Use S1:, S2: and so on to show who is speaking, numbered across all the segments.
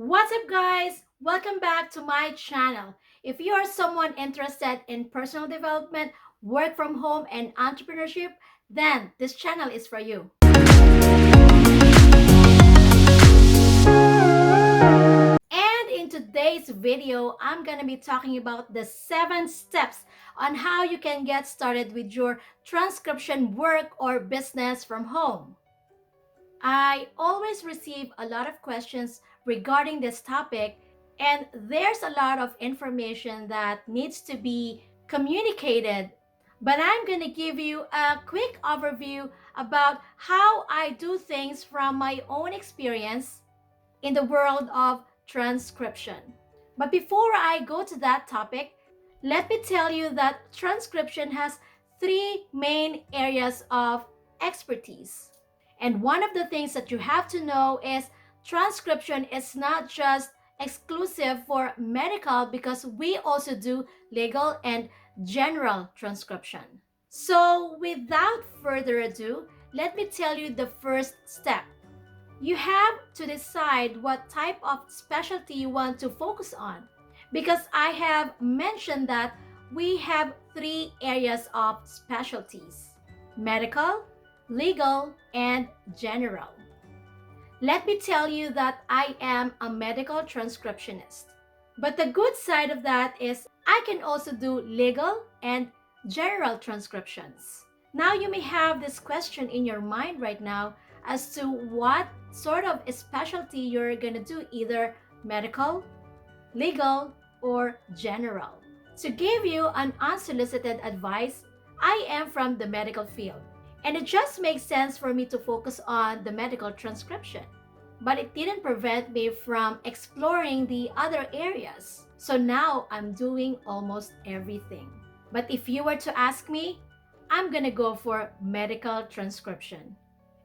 S1: What's up, guys? Welcome back to my channel. If you are someone interested in personal development, work from home, and entrepreneurship, then this channel is for you. And in today's video, I'm going to be talking about the 7 steps on how you can get started with your transcription work or business from home. I always receive a lot of questions regarding this topic, and there's a lot of information that needs to be communicated. But I'm going to give you a quick overview about how I do things from my own experience in the world of transcription. But before I go to that topic, let me tell you that transcription has 3 main areas of expertise. And one of the things that you have to know is transcription is not just exclusive for medical because we also do legal and general transcription. So, without further ado, let me tell you the first step. You have to decide what type of specialty you want to focus on because I have mentioned that we have 3 areas of specialties: medical, legal, and general. Let me tell you that I am a medical transcriptionist. But the good side of that is I can also do legal and general transcriptions. Now you may have this question in your mind right now as to what sort of specialty you're going to do, either medical, legal, or general. To give you an unsolicited advice, I am from the medical field, and it just makes sense for me to focus on the medical transcription. But it didn't prevent me from exploring the other areas. So now I'm doing almost everything. But if you were to ask me, I'm gonna go for medical transcription.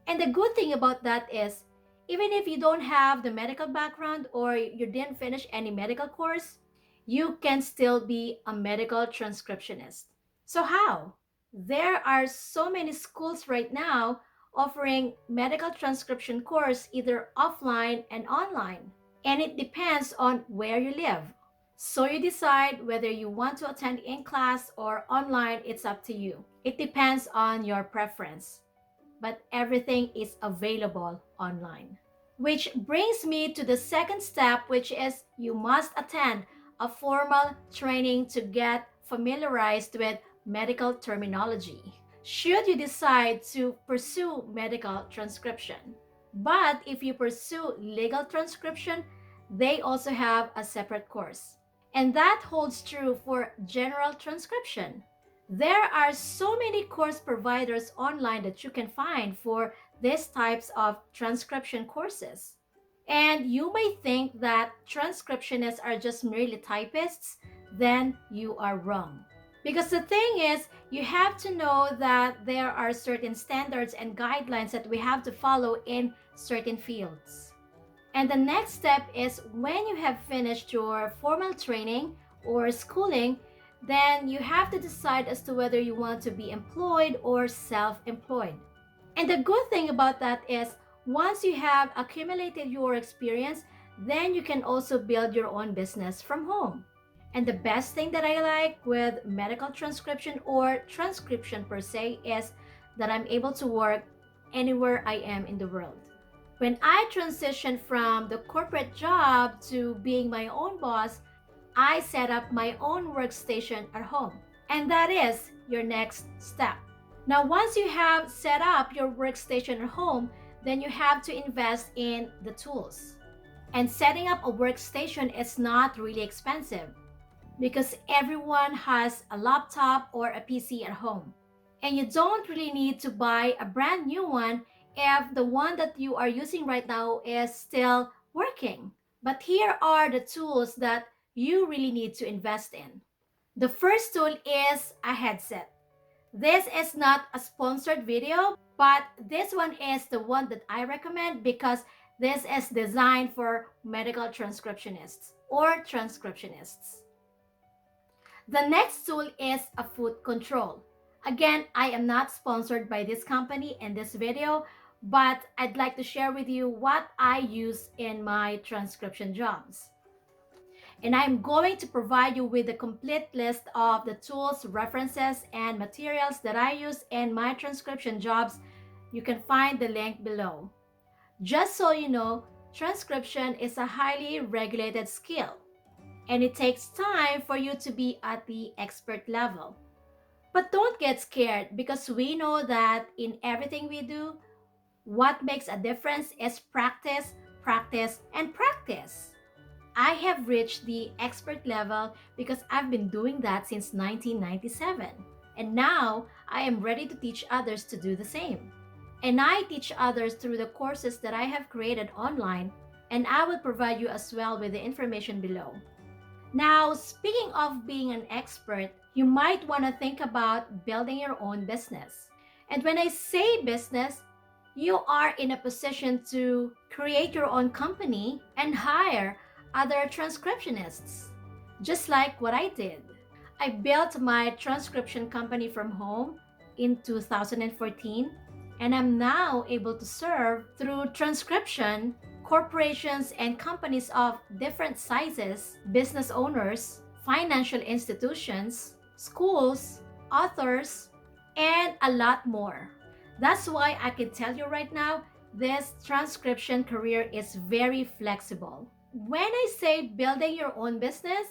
S1: And the good thing about that is, even if you don't have the medical background or you didn't finish any medical course, you can still be a medical transcriptionist. So, how? There are so many schools right now offering medical transcription course either offline and online. And it depends on where you live. So you decide whether you want to attend in class or online, it's up to you. It depends on your preference, but everything is available online. Which brings me to the second step, which is you must attend a formal training to get familiarized with medical terminology, should you decide to pursue medical transcription. But if you pursue legal transcription, they also have a separate course. And that holds true for general transcription. There are so many course providers online that you can find for these types of transcription courses. And you may think that transcriptionists are just merely typists, then you are wrong. Because the thing is, you have to know that there are certain standards and guidelines that we have to follow in certain fields. And the next step is when you have finished your formal training or schooling, then you have to decide as to whether you want to be employed or self employed. And the good thing about that is once you have accumulated your experience, then you can also build your own business from home. And the best thing that I like with medical transcription or transcription per se is that I'm able to work anywhere I am in the world. When I transitioned from the corporate job to being my own boss, I set up my own workstation at home. And that is your next step. Now, once you have set up your workstation at home, then you have to invest in the tools. And setting up a workstation is not really expensive because everyone has a laptop or a PC at home. And you don't really need to buy a brand new one if the one that you are using right now is still working. But here are the tools that you really need to invest in. The first tool is a headset. This is not a sponsored video, but this one is the one that I recommend because this is designed for medical transcriptionists or transcriptionists. The next tool is a foot control. Again, I am not sponsored by this company in this video, but I'd like to share with you what I use in my transcription jobs. And I'm going to provide you with a complete list of the tools, references, and materials that I use in my transcription jobs. You can find the link below. Just so you know, transcription is a highly regulated skill, and it takes time for you to be at the expert level. But don't get scared because we know that in everything we do, what makes a difference is practice, practice, and practice. I have reached the expert level because I've been doing that since 1997. And now I am ready to teach others to do the same. And I teach others through the courses that I have created online, and I will provide you as well with the information below. Now, speaking of being an expert, you might want to think about building your own business. And when I say business, you are in a position to create your own company and hire other transcriptionists, just like what I did. I built my transcription company from home in 2014, and I'm now able to serve through transcription corporations and companies of different sizes, business owners, financial institutions, schools, authors, and a lot more. That's why I can tell you right now, this transcription career is very flexible. When I say building your own business,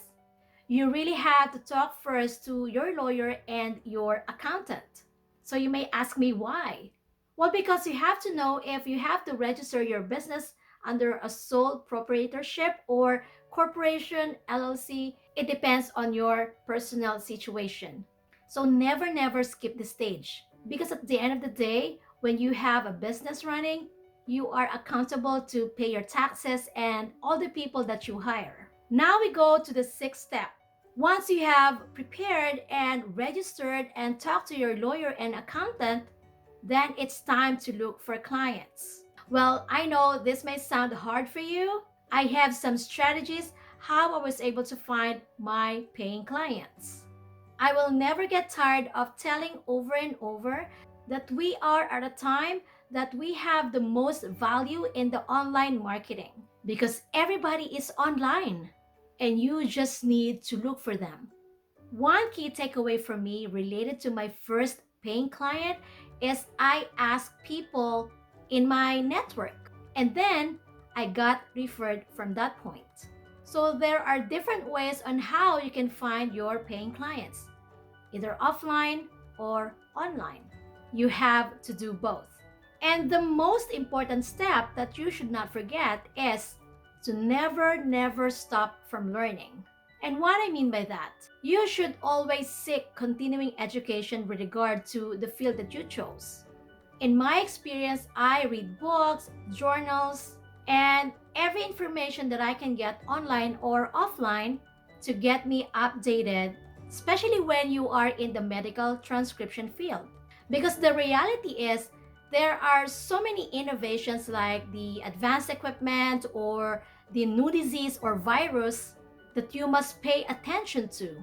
S1: you really have to talk first to your lawyer and your accountant. So you may ask me why. Well, because you have to know if you have to register your business under a sole proprietorship or corporation, LLC. It depends on your personal situation. So never skip the stage. Because at the end of the day, when you have a business running, you are accountable to pay your taxes and all the people that you hire. Now we go to the sixth step. Once you have prepared and registered and talked to your lawyer and accountant, then it's time to look for clients. Well, I know this may sound hard for you. I have some strategies how I was able to find my paying clients. I will never get tired of telling over and over that we are at a time that we have the most value in the online marketing because everybody is online and you just need to look for them. One key takeaway for me related to my first paying client is I asked people in my network and then I got referred from that point. So there are different ways on how you can find your paying clients, either offline or online. You have to do both. And the most important step that you should not forget is to never stop from learning. And what I mean by that, you should always seek continuing education with regard to the field that you chose. In my experience, I read books, journals, and every information that I can get online or offline to get me updated, especially when you are in the medical transcription field. Because the reality is, there are so many innovations like the advanced equipment or the new disease or virus that you must pay attention to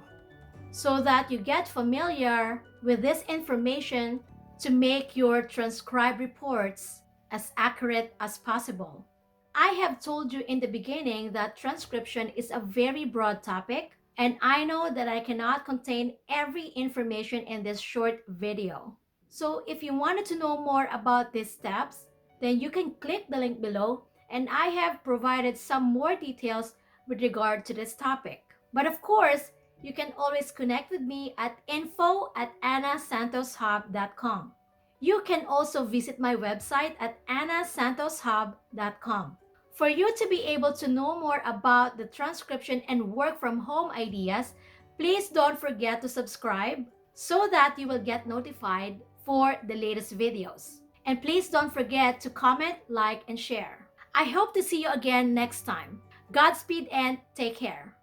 S1: so that you get familiar with this information to make your transcribed reports as accurate as possible. I have told you in the beginning that transcription is a very broad topic, and I know that I cannot contain every information in this short video. So if you wanted to know more about these steps, then you can click the link below, and I have provided some more details with regard to this topic. But of course, you can always connect with me at info@annasantoshub.com. You can also visit my website at annasantoshub.com. For you to be able to know more about the transcription and work from home ideas, please don't forget to subscribe so that you will get notified for the latest videos. And please don't forget to comment, like, and share. I hope to see you again next time. Godspeed and take care.